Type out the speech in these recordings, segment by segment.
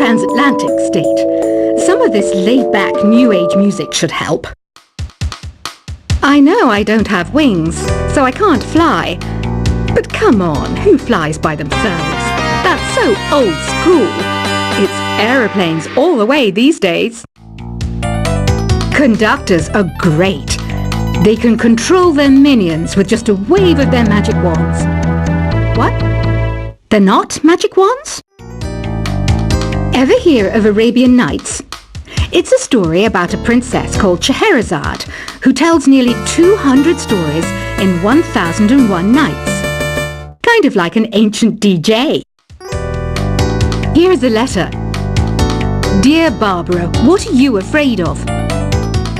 transatlantic state. Some of this laid-back New Age music should help. I know I don't have wings, so I can't fly. But come on, who flies by themselves? That's so old school. It's aeroplanes all the way these days. Conductors are great. They can control their minions with just a wave of their magic wands. What? They're not magic wands? Ever hear of Arabian Nights? It's a story about a princess called Scheherazade who tells nearly 200 stories in 1001 nights. Kind of like an ancient DJ. Here's a letter. Dear Barbara, what are you afraid of?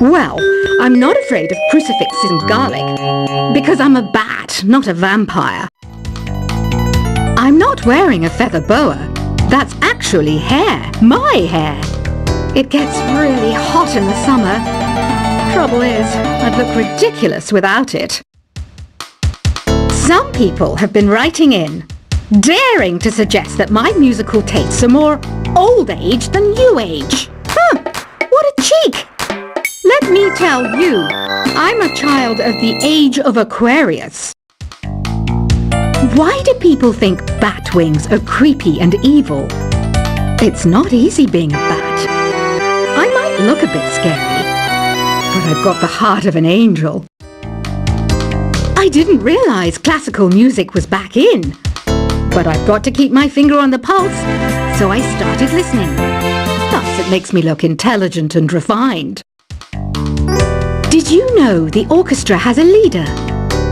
Well, I'm not afraid of crucifixes and garlic, because I'm a bat, not a vampire. I'm not wearing a feather boa. That's actually hair, my hair. It gets really hot in the summer. Trouble is, I'd look ridiculous without it. Some people have been writing in, daring to suggest that my musical tastes are more old age than new age. What a cheek! Let me tell you, I'm a child of the age of Aquarius. Why do people think bat wings are creepy and evil? It's not easy being a bat. I might look a bit scary, but I've got the heart of an angel. I didn't realize classical music was back in, but I've got to keep my finger on the pulse, so I started listening. Thus, it makes me look intelligent and refined. Did you know the orchestra has a leader?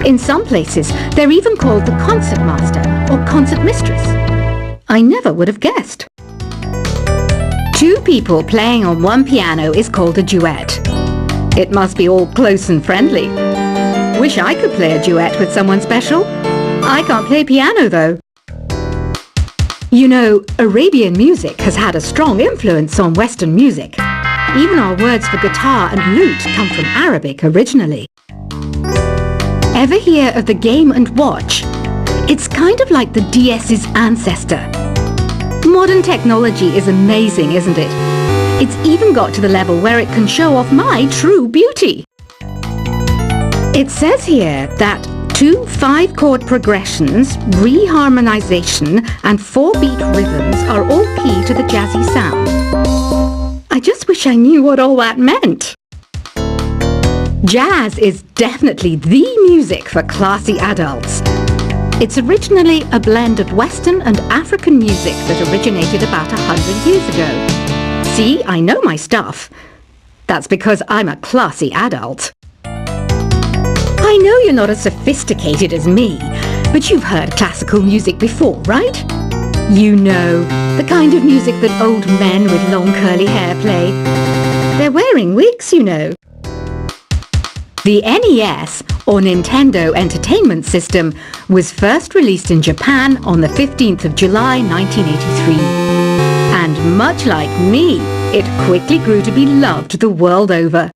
In some places, they're even called the concertmaster or concertmistress. I never would have guessed. Two people playing on one piano is called a duet. It must be all close and friendly. Wish I could play a duet with someone special. I can't play piano though. You know, Arabian music has had a strong influence on Western music. Even our words for guitar and lute come from Arabic originally. Ever hear of the Game & Watch? It's kind of like the DS's ancestor. Modern technology is amazing, isn't it? It's even got to the level where it can show off my true beauty. It says here that 2 5-chord progressions, reharmonization and 4-beat rhythms are all key to the jazzy sound. I just wish I knew what all that meant. Jazz is definitely the music for classy adults. It's originally a blend of Western and African music that originated about 100 years ago. See, I know my stuff. That's because I'm a classy adult. I know you're not as sophisticated as me, but you've heard classical music before, right? You know, the kind of music that old men with long curly hair play. They're wearing wigs, you know. The NES, or Nintendo Entertainment System, was first released in Japan on the 15th of July 1983. And much like me, it quickly grew to be loved the world over.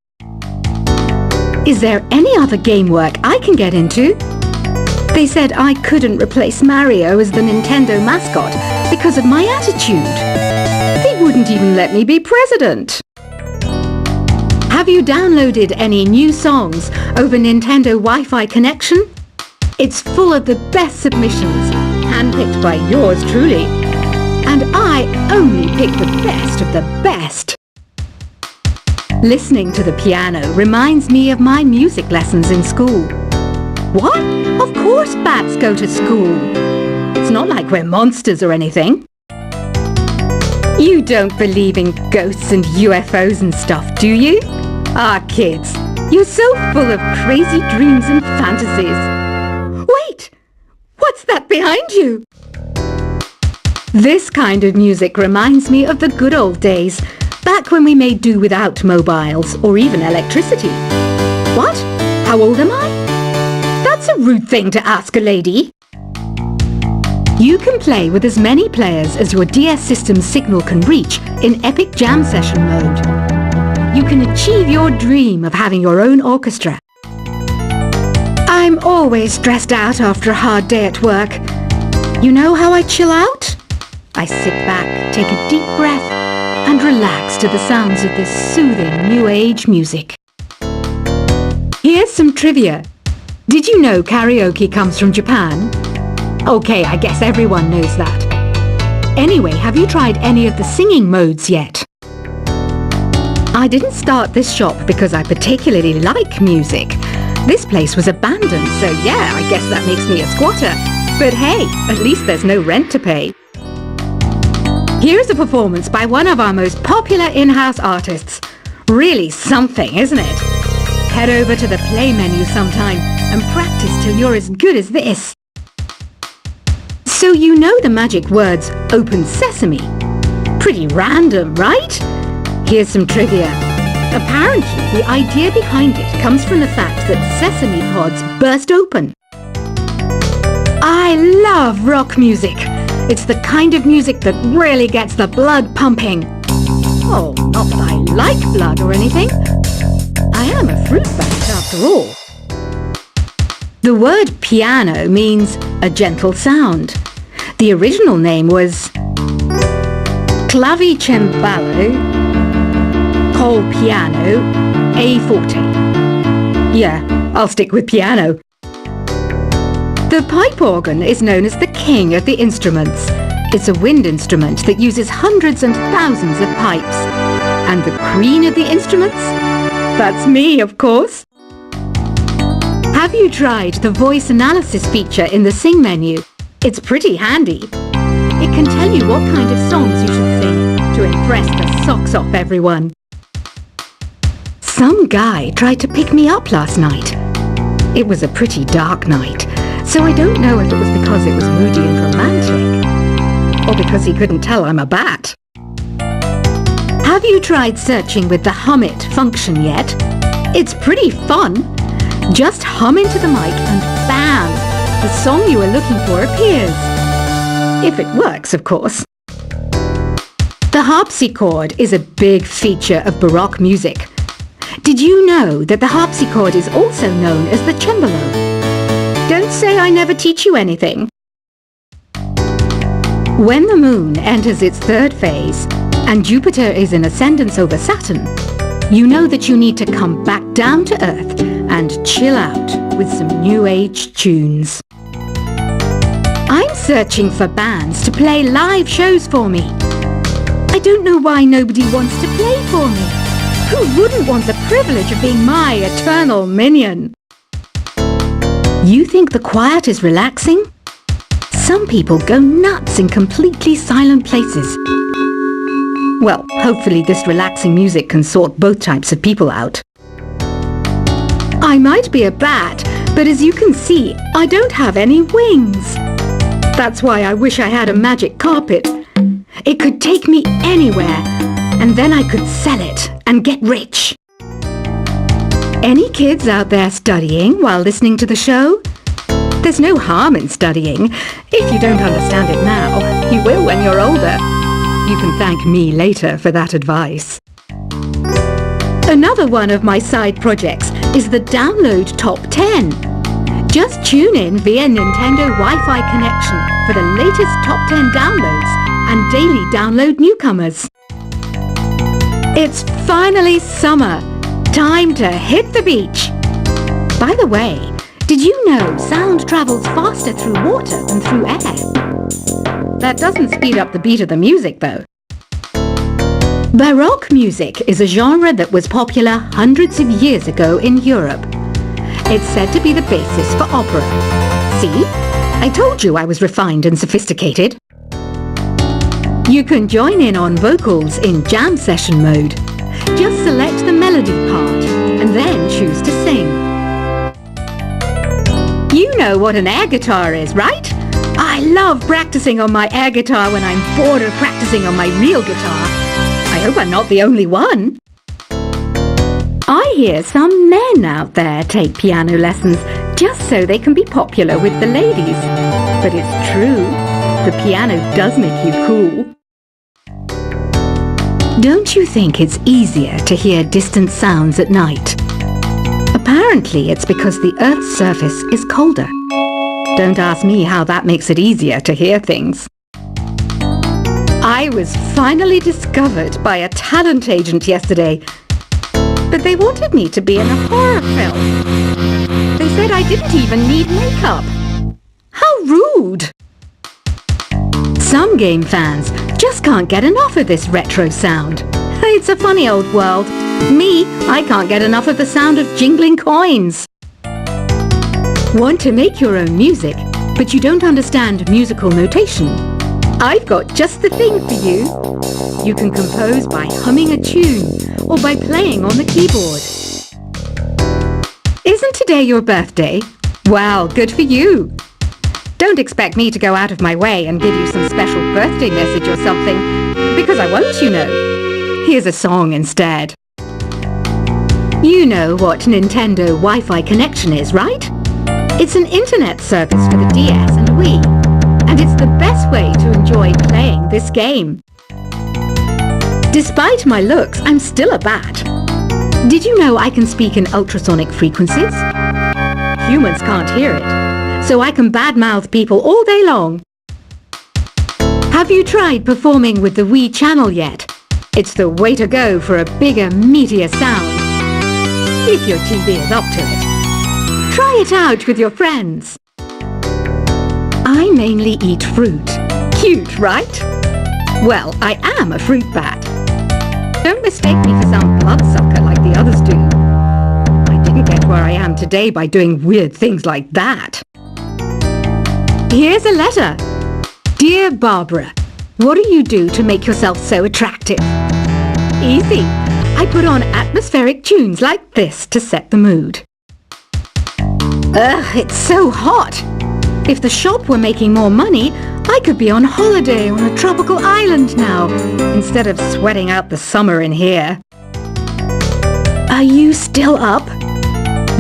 Is there any other game work I can get into? They said I couldn't replace Mario as the Nintendo mascot because of my attitude. They wouldn't even let me be president. Have you downloaded any new songs over Nintendo Wi-Fi connection? It's full of the best submissions, handpicked by yours truly. And I only pick the best of the best. Listening to the piano reminds me of my music lessons in school. What? Of course bats go to school. It's not like we're monsters or anything. You don't believe in ghosts and UFOs and stuff, do you? Ah, kids, you're so full of crazy dreams and fantasies. Wait, what's that behind you? This kind of music reminds me of the good old days, back when we made do without mobiles or even electricity. What? How old am I? That's a rude thing to ask a lady. You can play with as many players as your DS system's signal can reach in Epic Jam Session mode. You can achieve your dream of having your own orchestra. I'm always stressed out after a hard day at work. You know how I chill out? I sit back, take a deep breath, and relax to the sounds of this soothing New Age music. Here's some trivia. Did you know karaoke comes from Japan? Okay, I guess everyone knows that. Anyway, have you tried any of the singing modes yet? I didn't start this shop because I particularly like music. This place was abandoned, so yeah, I guess that makes me a squatter. But hey, at least there's no rent to pay. Here's a performance by one of our most popular in-house artists. Really something, isn't it? Head over to the play menu sometime and practice till you're as good as this. So you know the magic words "Open Sesame." Pretty random, right? Here's some trivia. Apparently, the idea behind it comes from the fact that sesame pods burst open. I love rock music. It's the kind of music that really gets the blood pumping. Oh, not that I like blood or anything. I am a fruit bat after all. The word piano means a gentle sound. The original name was clavicembalo col piano a forte. Yeah, I'll stick with piano. The pipe organ is known as the king of the instruments. It's a wind instrument that uses hundreds and thousands of pipes. And the queen of the instruments? That's me, of course. Have you tried the voice analysis feature in the Sing menu? It's pretty handy. It can tell you what kind of songs you should sing to impress the socks off everyone. Some guy tried to pick me up last night. It was a pretty dark night, so I don't know if it was because it was moody and romantic, or because he couldn't tell I'm a bat. Have you tried searching with the Hum It function yet? It's pretty fun. Just hum into the mic and bam! The song you are looking for appears. If it works, of course. The harpsichord is a big feature of Baroque music. Did you know that the harpsichord is also known as the cembalo? Don't say I never teach you anything. When the moon enters its third phase and Jupiter is in ascendance over Saturn, you know that you need to come back down to Earth and chill out with some New Age tunes. I'm searching for bands to play live shows for me. I don't know why nobody wants to play for me. Who wouldn't want the privilege of being my eternal minion? You think the quiet is relaxing? Some people go nuts in completely silent places. Well, hopefully this relaxing music can sort both types of people out. I might be a bat, but as you can see, I don't have any wings. That's why I wish I had a magic carpet. It could take me anywhere, and then I could sell it and get rich. Any kids out there studying while listening to the show? There's no harm in studying. If you don't understand it now, you will when you're older. You can thank me later for that advice. Another one of my side projects is the Download Top 10. Just tune in via Nintendo Wi-Fi connection for the latest Top 10 downloads and daily download newcomers. It's finally summer. Time to hit the beach. By the way, did you know sound travels faster through water than through air? That doesn't speed up the beat of the music, though. Baroque music is a genre that was popular hundreds of years ago in Europe. It's said to be the basis for opera. See? I told you I was refined and sophisticated. You can join in on vocals in jam session mode. Just select the melody part and then choose to sing. You know what an air guitar is, right? I love practicing on my air guitar when I'm bored of practicing on my real guitar. I hope I'm not the only one. I hear some men out there take piano lessons just so they can be popular with the ladies. But it's true, the piano does make you cool. Don't you think it's easier to hear distant sounds at night? Apparently it's because the Earth's surface is colder. Don't ask me how that makes it easier to hear things. I was finally discovered by a talent agent yesterday. But they wanted me to be in a horror film. They said I didn't even need makeup. How rude! Some game fans just can't get enough of this retro sound. It's a funny old world. Me, I can't get enough of the sound of jingling coins. Want to make your own music, but you don't understand musical notation? I've got just the thing for you. You can compose by humming a tune or by playing on the keyboard. Isn't today your birthday? Well, good for you. Don't expect me to go out of my way and give you some special birthday message or something, because I won't, you know. Here's a song instead. You know what Nintendo Wi-Fi connection is, right? It's an internet service for the DS and Wii, and it's the best way to enjoy playing this game. Despite my looks, I'm still a bat. Did you know I can speak in ultrasonic frequencies? Humans can't hear it, so I can badmouth people all day long. Have you tried performing with the Wii channel yet? It's the way to go for a bigger, meatier sound. If your TV is up to it. Try it out with your friends. I mainly eat fruit. Cute, right? Well, I am a fruit bat. Don't mistake me for some bloodsucker like the others do. I didn't get where I am today by doing weird things like that. Here's a letter. Dear Barbara, what do you do to make yourself so attractive? Easy. I put on atmospheric tunes like this to set the mood. Ugh, it's so hot. If the shop were making more money, I could be on holiday on a tropical island now, instead of sweating out the summer in here. Are you still up?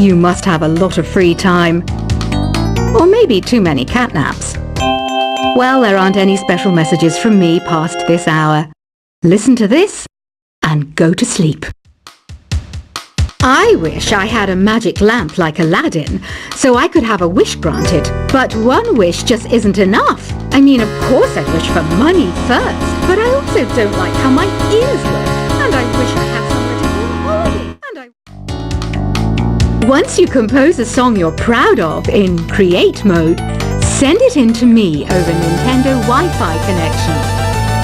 You must have a lot of free time. Or maybe too many catnaps. Well, there aren't any special messages from me past this hour. Listen to this and go to sleep. I wish I had a magic lamp like Aladdin, so I could have a wish granted. But one wish just isn't enough. I mean, of course I'd wish for money first, but I also don't like how my ears look, and I wish I had somewhere to go on holiday. Once you compose a song you're proud of in Create mode, send it in to me over Nintendo Wi-Fi connection.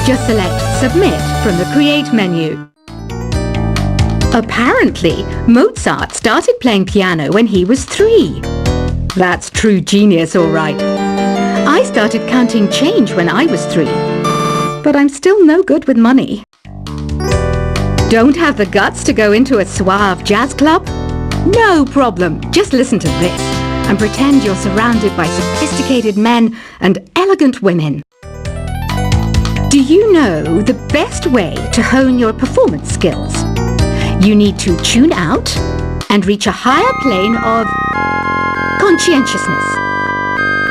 Just select Submit from the Create menu. Apparently, Mozart started playing piano when he was 3. That's true genius, all right. I started counting change when I was 3. But I'm still no good with money. Don't have the guts to go into a suave jazz club? No problem. Just listen to this and pretend you're surrounded by sophisticated men and elegant women. Do you know the best way to hone your performance skills? You need to tune out and reach a higher plane of conscientiousness.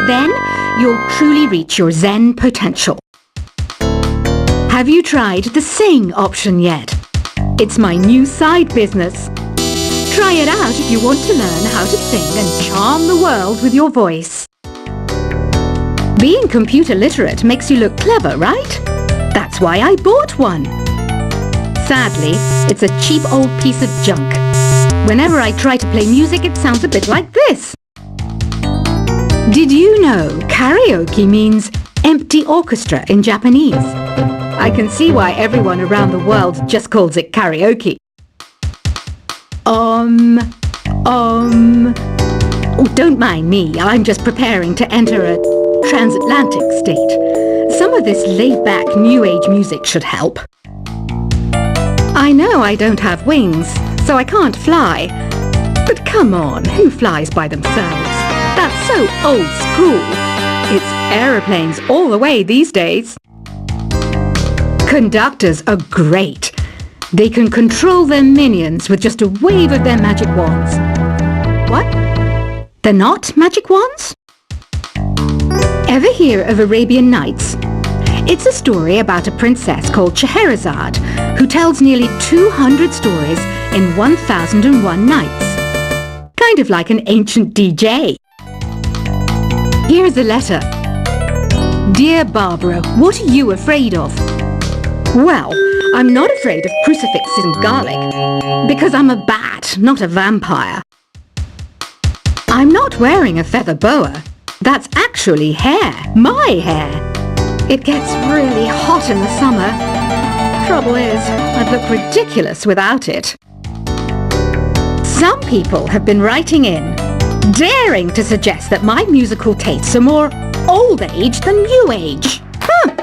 Then you'll truly reach your Zen potential. Have you tried the Sing option yet? It's my new side business. Try it out if you want to learn how to sing and charm the world with your voice. Being computer literate makes you look clever, right? That's why I bought one. Sadly, it's a cheap old piece of junk. Whenever I try to play music, it sounds a bit like this. Did you know karaoke means empty orchestra in Japanese? I can see why everyone around the world just calls it karaoke. Oh, don't mind me. I'm just preparing to enter a transatlantic state. Some of this laid-back New Age music should help. I know I don't have wings, so I can't fly. But come on, who flies by themselves? That's so old school. It's aeroplanes all the way these days. Conductors are great. They can control their minions with just a wave of their magic wands. What? They're not magic wands? Ever hear of Arabian Nights? It's a story about a princess called Scheherazade who tells nearly 200 stories in 1001 nights. Kind of like an ancient DJ. Here's a letter. Dear Barbara, what are you afraid of? Well, I'm not afraid of crucifixes and garlic, because I'm a bat, not a vampire. I'm not wearing a feather boa. That's actually hair, my hair. It gets really hot in the summer. Trouble is, I'd look ridiculous without it. Some people have been writing in, daring to suggest that my musical tastes are more old age than new age. Huh.